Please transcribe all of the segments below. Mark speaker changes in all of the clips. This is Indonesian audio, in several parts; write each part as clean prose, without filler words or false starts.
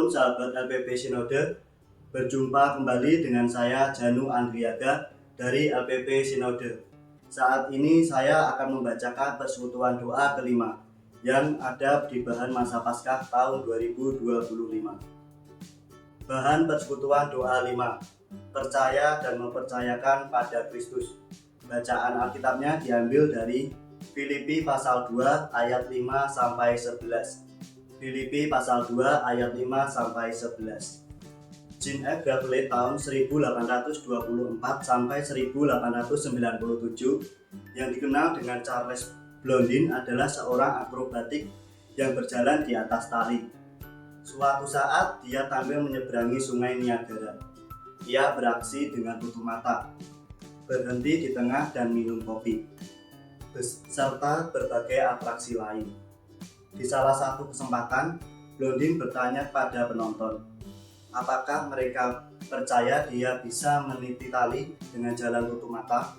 Speaker 1: Shalom sahabat LPP Sinode, berjumpa kembali dengan saya Janu Andriaga dari LPP Sinode. Saat ini saya akan membacakan persekutuan doa kelima yang ada di bahan masa Paskah tahun 2025. Bahan persekutuan doa 5, percaya dan mempercayakan pada Kristus. Bacaan Alkitabnya diambil dari Filipi pasal 2 ayat 5 sampai 11. Filipi pasal 2 ayat 5 sampai 11. Jean F. Gavelet tahun 1824 sampai 1897 yang dikenal dengan Charles Blondin adalah seorang akrobatik yang berjalan di atas tali. Suatu saat dia tampil menyeberangi sungai Niagara. Ia beraksi dengan tutup mata, berhenti di tengah dan minum kopi, serta berbagai atraksi lain. Di salah satu kesempatan, Blondin bertanya pada penonton, apakah mereka percaya dia bisa meniti tali dengan jalan tutup mata?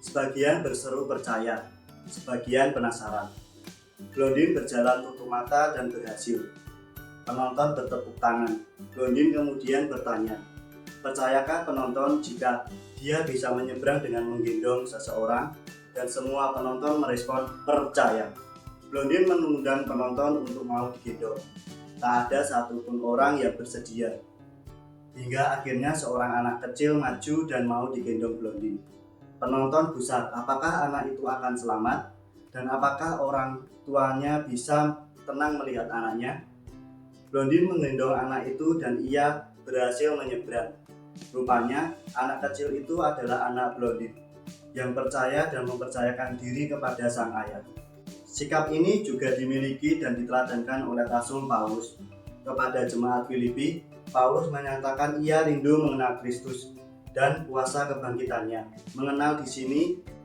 Speaker 1: Sebagian berseru percaya, sebagian penasaran. Blondin berjalan tutup mata dan berhasil. Penonton bertepuk tangan. Blondin kemudian bertanya, percayakah penonton jika dia bisa menyeberang dengan menggendong seseorang? Dan semua penonton merespon percaya. Blondin mengundang penonton untuk mau digendong. Tak ada satupun orang yang bersedia. Hingga akhirnya seorang anak kecil maju dan mau digendong Blondin. Penonton gusar, apakah anak itu akan selamat? Dan apakah orang tuanya bisa tenang melihat anaknya? Blondin menggendong anak itu dan ia berhasil menyeberang. Rupanya anak kecil itu adalah anak Blondin yang percaya dan mempercayakan diri kepada sang ayah. Sikap ini juga dimiliki dan diteladankan oleh Rasul Paulus. Kepada jemaat Filipi, Paulus menyatakan ia rindu mengenal Kristus dan kuasa kebangkitannya. Mengenal di sini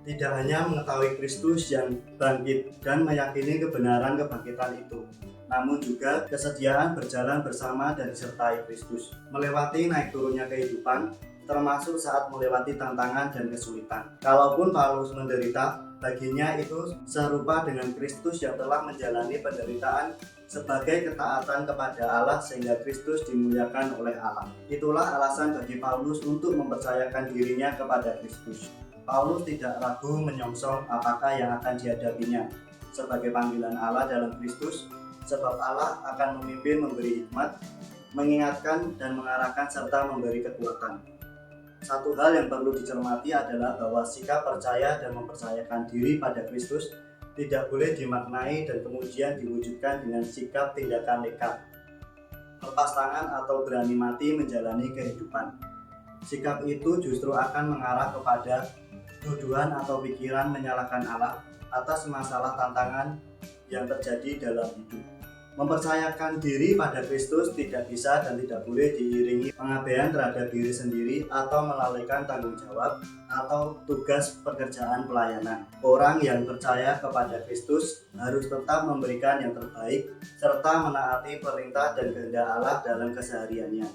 Speaker 1: tidak hanya mengetahui Kristus yang bangkit dan meyakini kebenaran kebangkitan itu, namun juga kesediaan berjalan bersama dan disertai Kristus, melewati naik turunnya kehidupan, termasuk saat melewati tantangan dan kesulitan. Kalaupun Paulus menderita, baginya itu serupa dengan Kristus yang telah menjalani penderitaan sebagai ketaatan kepada Allah sehingga Kristus dimuliakan oleh Allah. Itulah alasan bagi Paulus untuk mempercayakan dirinya kepada Kristus. Paulus tidak ragu menyongsong apakah yang akan dihadapinya sebagai panggilan Allah dalam Kristus, sebab Allah akan memimpin, memberi hikmat, mengingatkan dan mengarahkan serta memberi kekuatan. Satu hal yang perlu dicermati adalah bahwa sikap percaya dan mempercayakan diri pada Kristus tidak boleh dimaknai dan kemudian diwujudkan dengan sikap tindakan nekat, lepas tangan atau berani mati menjalani kehidupan. Sikap itu justru akan mengarah kepada tuduhan atau pikiran menyalahkan Allah atas masalah tantangan yang terjadi dalam hidup. Mempercayakan diri pada Kristus tidak bisa dan tidak boleh diiringi pengabaian terhadap diri sendiri atau melalaikan tanggung jawab atau tugas pekerjaan pelayanan. Orang yang percaya kepada Kristus harus tetap memberikan yang terbaik serta menaati perintah dan kehendak Allah dalam kesehariannya,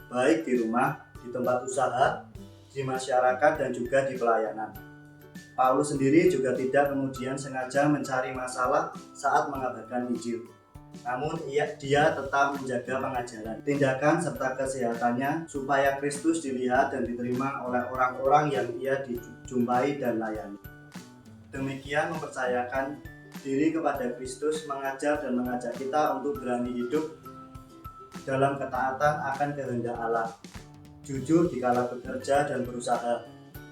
Speaker 1: baik di rumah, di tempat usaha, di masyarakat dan juga di pelayanan. Paulus sendiri juga tidak kemudian sengaja mencari masalah saat mengabarkan Injil. Namun dia tetap menjaga pengajaran, tindakan serta kesehatannya supaya Kristus dilihat dan diterima oleh orang-orang yang ia dijumpai dan layani. Demikian mempercayakan diri kepada Kristus mengajar dan mengajak kita untuk berani hidup dalam ketaatan akan kehendak Allah, jujur dikala bekerja dan berusaha,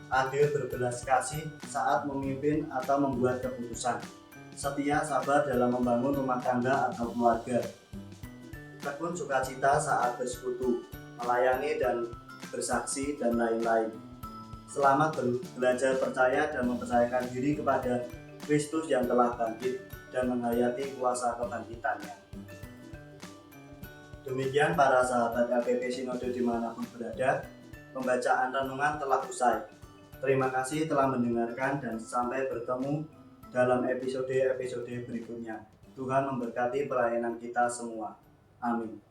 Speaker 1: adil berbelas kasih saat memimpin atau membuat keputusan, setia sabar dalam membangun rumah tangga atau keluarga, tekun sukacita saat bersekutu, melayani dan bersaksi, dan lain-lain. Selamat belajar percaya dan mempercayakan diri kepada Kristus yang telah bangkit dan menghayati kuasa kebangkitannya. Demikian para sahabat LPP Sinode dimanapun berada, pembacaan renungan telah usai. Terima kasih telah mendengarkan dan sampai bertemu dalam episode-episode berikutnya. Tuhan memberkati pelayanan kita semua. Amin.